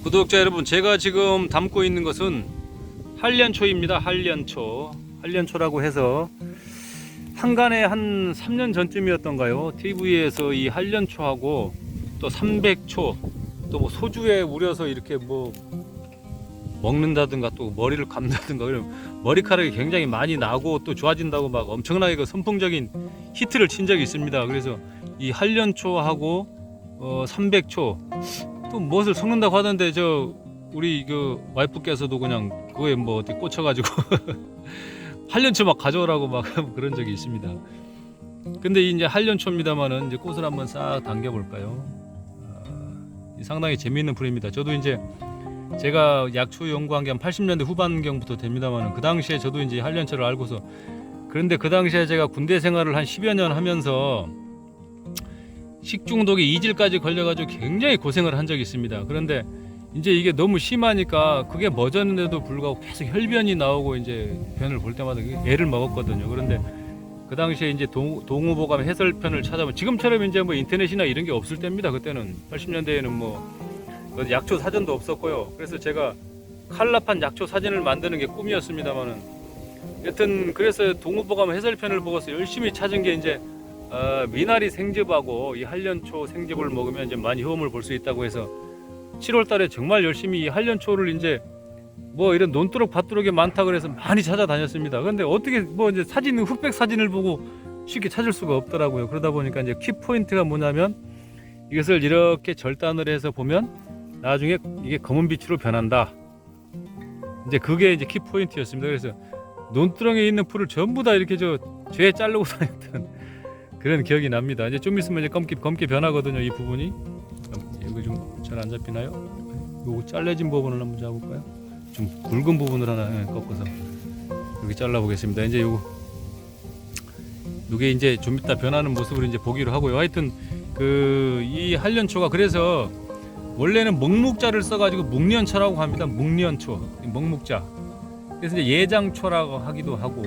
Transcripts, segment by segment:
구독자 여러분, 제가 지금 담고 있는 것은 한련초입니다. 한련초라고 해서 한간에 한 3년 전쯤이었던가요, TV에서 이 한련초하고 또 300초 또 뭐 소주에 우려서 이렇게 뭐 먹는다든가 또 머리를 감다든가 그러면 머리카락이 굉장히 많이 나고 또 좋아진다고 막 엄청나게 그 선풍적인 히트를 친 적이 있습니다. 그래서 이 한련초하고 300초 또 무엇을 섞는다고 하던데, 저 우리 그 와이프께서도 그냥 그거에 뭐 어떻게 꽂혀가지고 한련초 막 가져오라고 막 그런 적이 있습니다. 근데 이제 한련초입니다만은 이제 꽃을 한번 싹 당겨 볼까요? 상당히 재미있는 풀입니다. 저도 이제 제가 약초 연구한 게 한 80년대 후반경부터 됩니다만은 그 당시에 저도 이제 한련초를 알고서, 그런데 그 당시에 제가 군대 생활을 한 10여 년 하면서 식중독에 이질까지 걸려가지고 굉장히 고생을 한 적이 있습니다. 그런데 이제 이게 너무 심하니까 그게 멎었는데도 불구하고 계속 혈변이 나오고 이제 변을 볼 때마다 애를 먹었거든요. 그런데 그 당시에 이제 동우보감 해설편을 찾아보면 지금처럼 이제 뭐 인터넷이나 이런 게 없을 때입니다. 그때는 80년대에는 뭐 약초 사전도 없었고요. 그래서 제가 칼라판 약초 사진을 만드는 게 꿈이었습니다만은, 여튼 그래서 동우보감 해설편을 보고서 열심히 찾은 게 이제 미나리 생즙하고 이 한련초 생즙을 먹으면 이제 많이 효험을 볼 수 있다고 해서 7월달에 정말 열심히 이 한련초를 이제 뭐 이런 논두렁 밭두렁이 많다 그래서 많이 찾아다녔습니다. 그런데 어떻게 뭐 이제 사진, 흑백 사진을 보고 쉽게 찾을 수가 없더라고요. 그러다 보니까 이제 키 포인트가 뭐냐면, 이것을 이렇게 절단을 해서 보면 나중에 이게 검은 빛으로 변한다. 이제 그게 이제 키 포인트였습니다. 그래서 논두렁에 있는 풀을 전부 다 이렇게 죄 자르고 다녔던 그런 기억이 납니다. 이제 좀 있으면 이제 검게 변하거든요. 이 부분이 여기 좀 잘 안 잡히나요? 요거 잘라진 부분을 한번 잡을까요? 좀 굵은 부분을 하나 꺾어서 이렇게 잘라 보겠습니다. 이제 요게 이제 좀 이따 변하는 모습을 이제 보기로 하고요. 하여튼 이 한련초가 그래서 원래는 먹묵자를 써가지고 묵련초라고 합니다. 묵련초, 먹묵자. 그래서 이제 예장초라고 하기도 하고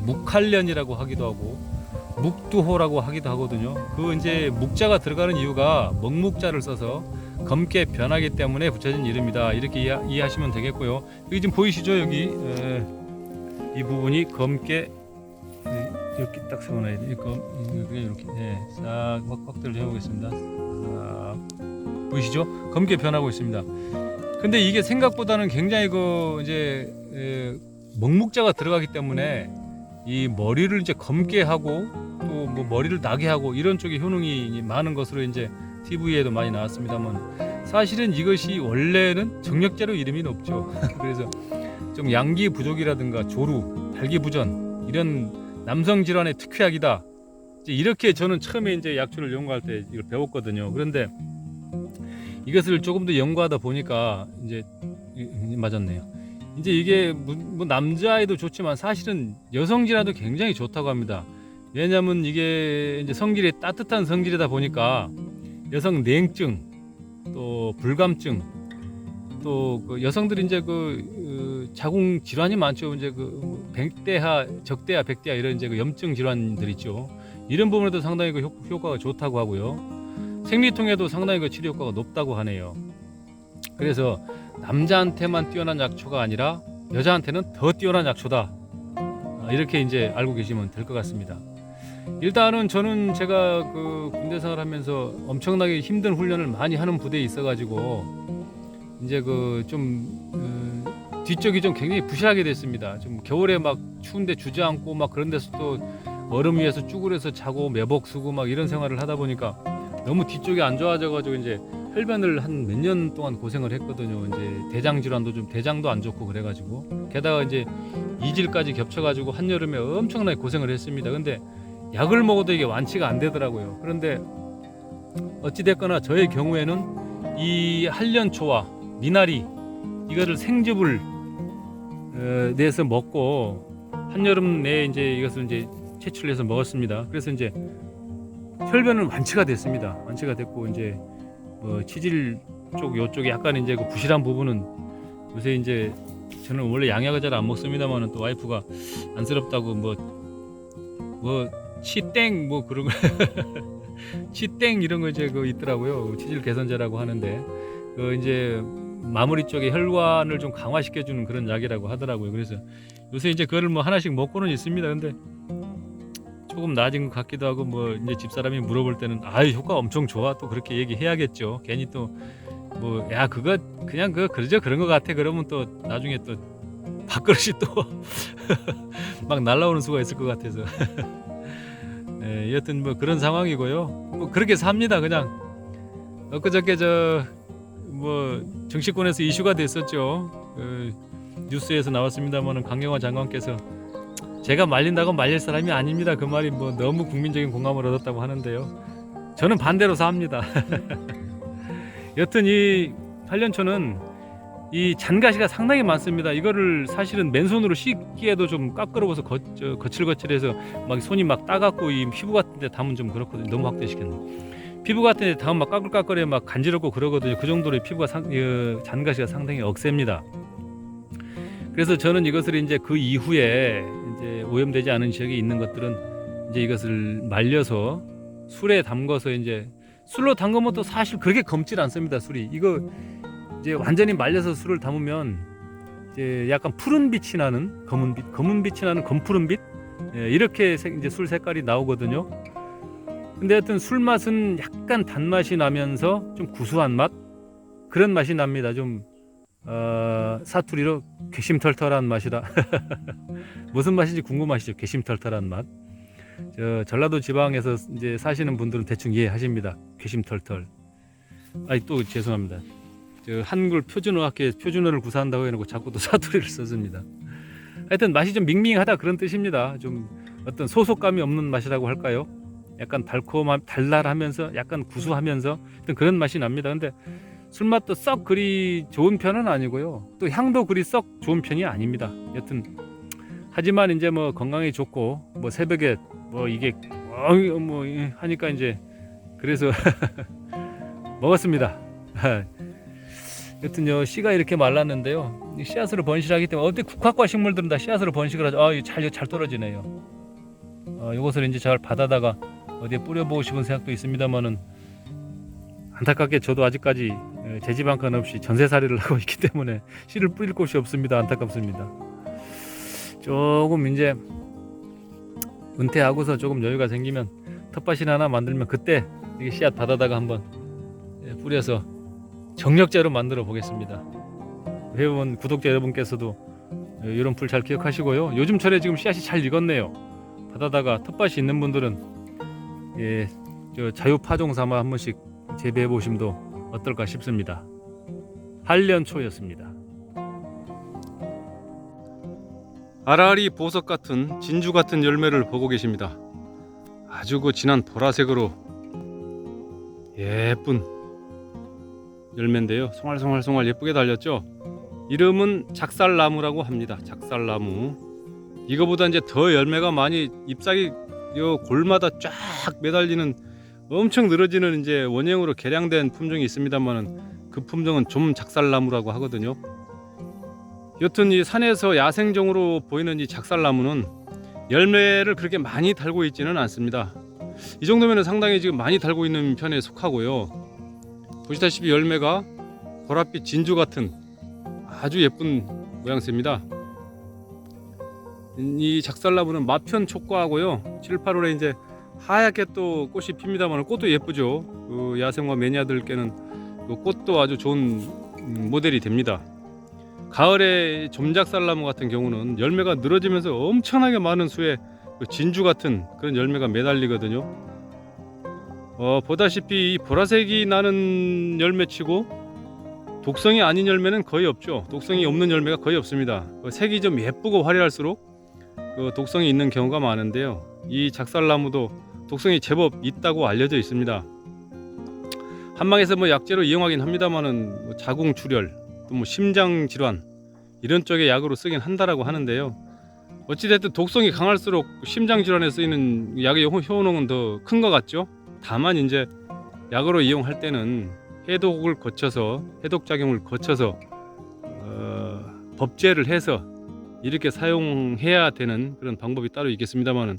묵한련이라고 하기도 하고 묵두호라고 하기도 하거든요. 그 이제 묵자가 들어가는 이유가 먹묵자를 써서 검게 변하기 때문에 붙여진 이름이다. 이렇게 이해하시면 되겠고요. 여기 지금 보이시죠? 여기 이 부분이 검게 이렇게 딱 세워놔야 돼. 이렇게 싹 확대를 해보겠습니다. 싹 보이시죠? 검게 변하고 있습니다. 근데 이게 생각보다는 굉장히 이제 먹묵자가 들어가기 때문에 이 머리를 이제 검게 하고 또 뭐 머리를 나게 하고 이런 쪽에 효능이 많은 것으로 이제 TV에도 많이 나왔습니다만, 사실은 이것이 원래는 정력제로 이름이 높죠. 그래서 좀 양기 부족이라든가 조루, 발기부전 이런 남성 질환의 특효약이다. 이렇게 저는 처음에 이제 약초를 연구할 때 이걸 배웠거든요. 그런데 이것을 조금 더 연구하다 보니까 이제 맞았네요. 이제 이게 뭐 남자아이도 좋지만 사실은 여성 질환도 굉장히 좋다고 합니다. 왜냐하면 이게 이제 성질이 따뜻한 성질이다 보니까 여성 냉증, 또 불감증, 또 여성들이 이제 자궁 질환이 많죠. 이제 백대하, 적대하, 백대하 이런 이제 염증 질환들 있죠. 이런 부분에도 상당히 효과가 좋다고 하고요. 생리통에도 상당히 치료 효과가 높다고 하네요. 그래서 남자한테만 뛰어난 약초가 아니라 여자한테는 더 뛰어난 약초다. 이렇게 이제 알고 계시면 될 것 같습니다. 일단은 저는 제가 군대 생활하면서 엄청나게 힘든 훈련을 많이 하는 부대에 있어가지고 이제 뒤쪽이 좀 굉장히 부실하게 됐습니다. 좀 겨울에 막 추운데 주저앉고 막 그런 데서 또 얼음 위에서 쭈그려서 자고 매복 쓰고 막 이런 생활을 하다 보니까 너무 뒤쪽이 안 좋아져가지고 이제 혈변을 한 몇 년 동안 고생을 했거든요. 이제 대장 질환도 대장도 안 좋고 그래가지고, 게다가 이제 이질까지 겹쳐가지고 한여름에 엄청나게 고생을 했습니다. 근데 약을 먹어도 이게 완치가 안 되더라고요. 그런데 어찌됐거나 저의 경우에는 이 한련초와 미나리 이거를 생즙을 내서 먹고 한여름 내에 이제 이것을 이제 채취해서 먹었습니다. 그래서 이제 혈변은 완치가 됐습니다. 완치가 됐고 이제 치질 쪽 요쪽에 약간 이제 부실한 부분은 요새 이제 저는 원래 양약을 잘 안 먹습니다만은 또 와이프가 안쓰럽다고 치땡 그런 거 치땡 이런 거 이제 있더라고요. 치질 개선제라고 하는데 이제 마무리 쪽에 혈관을 좀 강화시켜주는 그런 약이라고 하더라고요. 그래서 요새 이제 그거를 뭐 하나씩 먹고는 있습니다. 근데 조금 나아진 것 같기도 하고, 뭐 이제 집사람이 물어볼 때는 아유 효과 엄청 좋아 또 그렇게 얘기해야겠죠. 괜히 또 뭐 야 그거 그냥 그러죠 그런 것 같아 그러면 또 나중에 또 밥그릇이 또 막 날라오는 수가 있을 것 같아서 예, 여튼 뭐 그런 상황이고요. 뭐 그렇게 삽니다. 그냥 엊그저께 뭐 정치권에서 이슈가 됐었죠. 뉴스에서 나왔습니다만은 강경화 장관께서 제가 말린다고 말릴 사람이 아닙니다. 그 말이 뭐 너무 국민적인 공감을 얻었다고 하는데요. 저는 반대로 삽니다. 여튼 이 한련초는 이 잔가시가 상당히 많습니다. 이거를 사실은 맨손으로 씻기에도 좀 까끄러워서 거칠거칠해서 막 손이 막 따갑고 이 피부 같은 데 담으면 좀 그렇거든요. 너무 확대시켰네. 피부 같은 데 담으면 막 까끌까끌해 막 간지럽고 그러거든요. 그 정도로 피부가 잔가시가 상당히 억셉니다. 그래서 저는 이것을 이제 그 이후에 이제 오염되지 않은 지역에 있는 것들은 이제 이것을 말려서 술에 담궈서 이제 술로 담그면 또 사실 그렇게 검질 않습니다. 술이 이거 이제 완전히 말려서 술을 담으면 이제 약간 푸른 빛이 나는 검은 빛이 나는 검푸른 빛 이렇게 이제 술 색깔이 나오거든요. 근데 하여튼 술 맛은 약간 단맛이 나면서 좀 구수한 맛 그런 맛이 납니다. 좀 사투리로 괘씸털털한 맛이다. 무슨 맛인지 궁금하시죠? 괘씸털털한 맛. 전라도 지방에서 이제 사시는 분들은 대충 이해하십니다. 괘씸털털. 아니 또 죄송합니다. 한글 표준어를 구사한다고 해놓고 자꾸 또 사투리를 썼습니다. 하여튼 맛이 좀 밍밍하다 그런 뜻입니다. 좀 어떤 소속감이 없는 맛이라고 할까요? 약간 달달하면서 약간 구수하면서 그런 맛이 납니다. 근데 술맛도 썩 그리 좋은 편은 아니고요. 또 향도 그리 썩 좋은 편이 아닙니다. 여튼 하지만 이제 뭐 건강에 좋고 뭐 새벽에 뭐 이게 뭐 하니까 이제 그래서 먹었습니다. 여튼요 씨가 이렇게 말랐는데요. 씨앗으로 번식하기 때문에 어때 국화과 식물들은 다 씨앗으로 번식을 하죠. 이거 잘 떨어지네요. 이것을 이제 잘 받아다가 어디에 뿌려보고 싶은 생각도 있습니다만은 안타깝게 저도 아직까지 제지방간 없이 전세살이를 하고 있기 때문에 씨를 뿌릴 곳이 없습니다. 안타깝습니다. 조금 이제 은퇴하고서 조금 여유가 생기면 텃밭이나 하나 만들면 그때 이게 씨앗 받아다가 한번 뿌려서 정력제로 만들어 보겠습니다. 회원 구독자 여러분께서도 이런 풀 잘 기억하시고요. 요즘철에 지금 씨앗이 잘 익었네요. 받아다가 텃밭이 있는 분들은 자유파종 삼아 한 번씩 재배해 보심도 어떨까 싶습니다. 한련초였습니다. 아라리 보석 같은 진주 같은 열매를 보고 계십니다. 아주 진한 보라색으로 예쁜 열매인데요. 송알송알 예쁘게 달렸죠. 이름은 작살나무라고 합니다. 작살나무. 이거보다 이제 더 열매가 많이 잎사귀 골마다 쫙 매달리는 엄청 늘어지는 이제 원형으로 개량된 품종이 있습니다만은 그 품종은 좀 작살나무라고 하거든요. 여튼 이 산에서 야생종으로 보이는 이 작살나무는 열매를 그렇게 많이 달고 있지는 않습니다. 이 정도면 상당히 지금 많이 달고 있는 편에 속하고요. 보시다시피 열매가 보랏빛 진주 같은 아주 예쁜 모양새입니다. 이 작살나무는 마편 촉과하고요. 7, 8월에 이제 하얗게 또 꽃이 핍니다만 꽃도 예쁘죠. 그 야생화 매니아들께는 그 꽃도 아주 좋은 모델이 됩니다. 가을에 점작살나무 같은 경우는 열매가 늘어지면서 엄청나게 많은 수의 그 진주 같은 그런 열매가 매달리거든요. 보다시피 이 보라색이 나는 열매치고 독성이 아닌 열매는 거의 없죠. 독성이 없는 열매가 거의 없습니다. 색이 좀 예쁘고 화려할수록 그 독성이 있는 경우가 많은데요. 이 작살나무도 독성이 제법 있다고 알려져 있습니다. 한방에서 뭐 약재로 이용하긴 합니다만은 뭐 자궁출혈 또 뭐 심장 질환 이런 쪽에 약으로 쓰긴 한다라고 하는데요. 어찌됐든 독성이 강할수록 심장 질환에 쓰이는 약의 효능은 더 큰 것 같죠. 다만 이제 약으로 이용할 때는 해독작용을 거쳐서 법제를 해서 이렇게 사용해야 되는 그런 방법이 따로 있겠습니다만은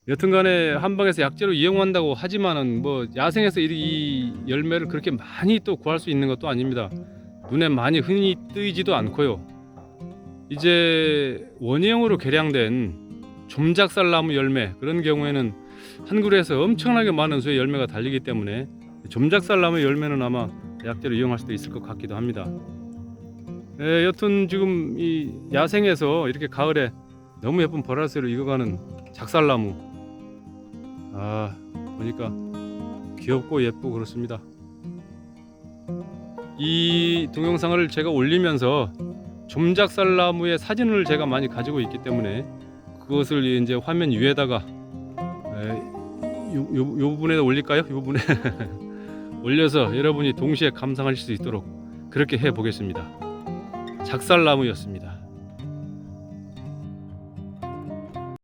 여튼간에 한방에서 약재로 이용한다고 하지만은 뭐 야생에서 이 열매를 그렇게 많이 또 구할 수 있는 것도 아닙니다. 눈에 많이 흔히 뜨이지도 않고요. 이제 원형으로 개량된 좀작살나무 열매, 그런 경우에는 한 그루에서 엄청나게 많은 수의 열매가 달리기 때문에 좀작살나무 열매는 아마 약재로 이용할 수도 있을 것 같기도 합니다. 여튼 지금 이 야생에서 이렇게 가을에 너무 예쁜 보라색으로 익어가는 작살나무, 보니까 귀엽고 예쁘고 그렇습니다. 이 동영상을 제가 올리면서 좀작살나무의 사진을 제가 많이 가지고 있기 때문에 그것을 이제 화면 위에다가 요 부분에 올릴까요? 이 부분에 올려서 여러분이 동시에 감상하실 수 있도록 그렇게 해 보겠습니다. 작살나무였습니다.